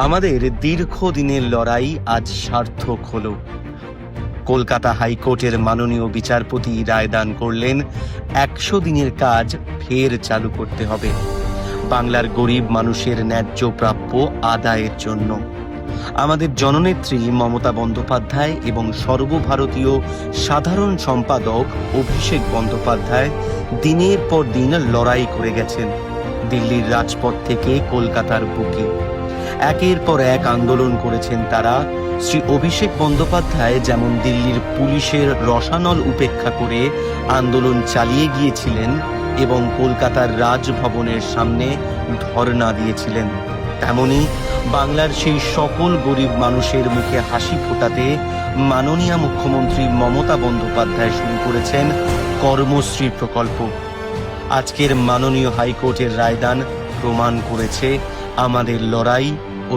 আমাদের দীর্ঘদিনের লড়াই আজ সার্থক হলো। কলকাতা হাইকোর্টের মাননীয় বিচারপতি রায়দান করলেন ১০০ দিনের কাজ ফের চালু করতে হবে বাংলার গরিব মানুষের ন্যায্য প্রাপ্য আদায়ের জন্য। আমাদের জননেত্রী মমতা বন্দ্যোপাধ্যায় এবং সর্বভারতীয় সাধারণ সম্পাদক অভিষেক বন্দ্যোপাধ্যায় দিনের পর দিন লড়াই করে গেছেন দিল্লির রাজপথ থেকে কলকাতার বুকে। একের পর এক আন্দোলন করেছেন তারা। শ্রী অভিষেক বন্দ্যোপাধ্যায় যেমন দিল্লির পুলিশের রসানল উপেক্ষা করে আন্দোলন চালিয়ে গিয়েছিলেন এবং কলকাতার রাজভবনের সামনে ধর্ণা দিয়েছিলেন, তেমনি বাংলার সেই সকল গরিব মানুষের মুখে হাসি ফোটাতে মাননীয় মুখ্যমন্ত্রী মমতা বন্দ্যোপাধ্যায় শুরু করেছেন কর্মশ্রী প্রকল্প। আজকের মাননীয় হাইকোর্টের রায়দান প্রমাণ করেছে আমাদের লড়াই ও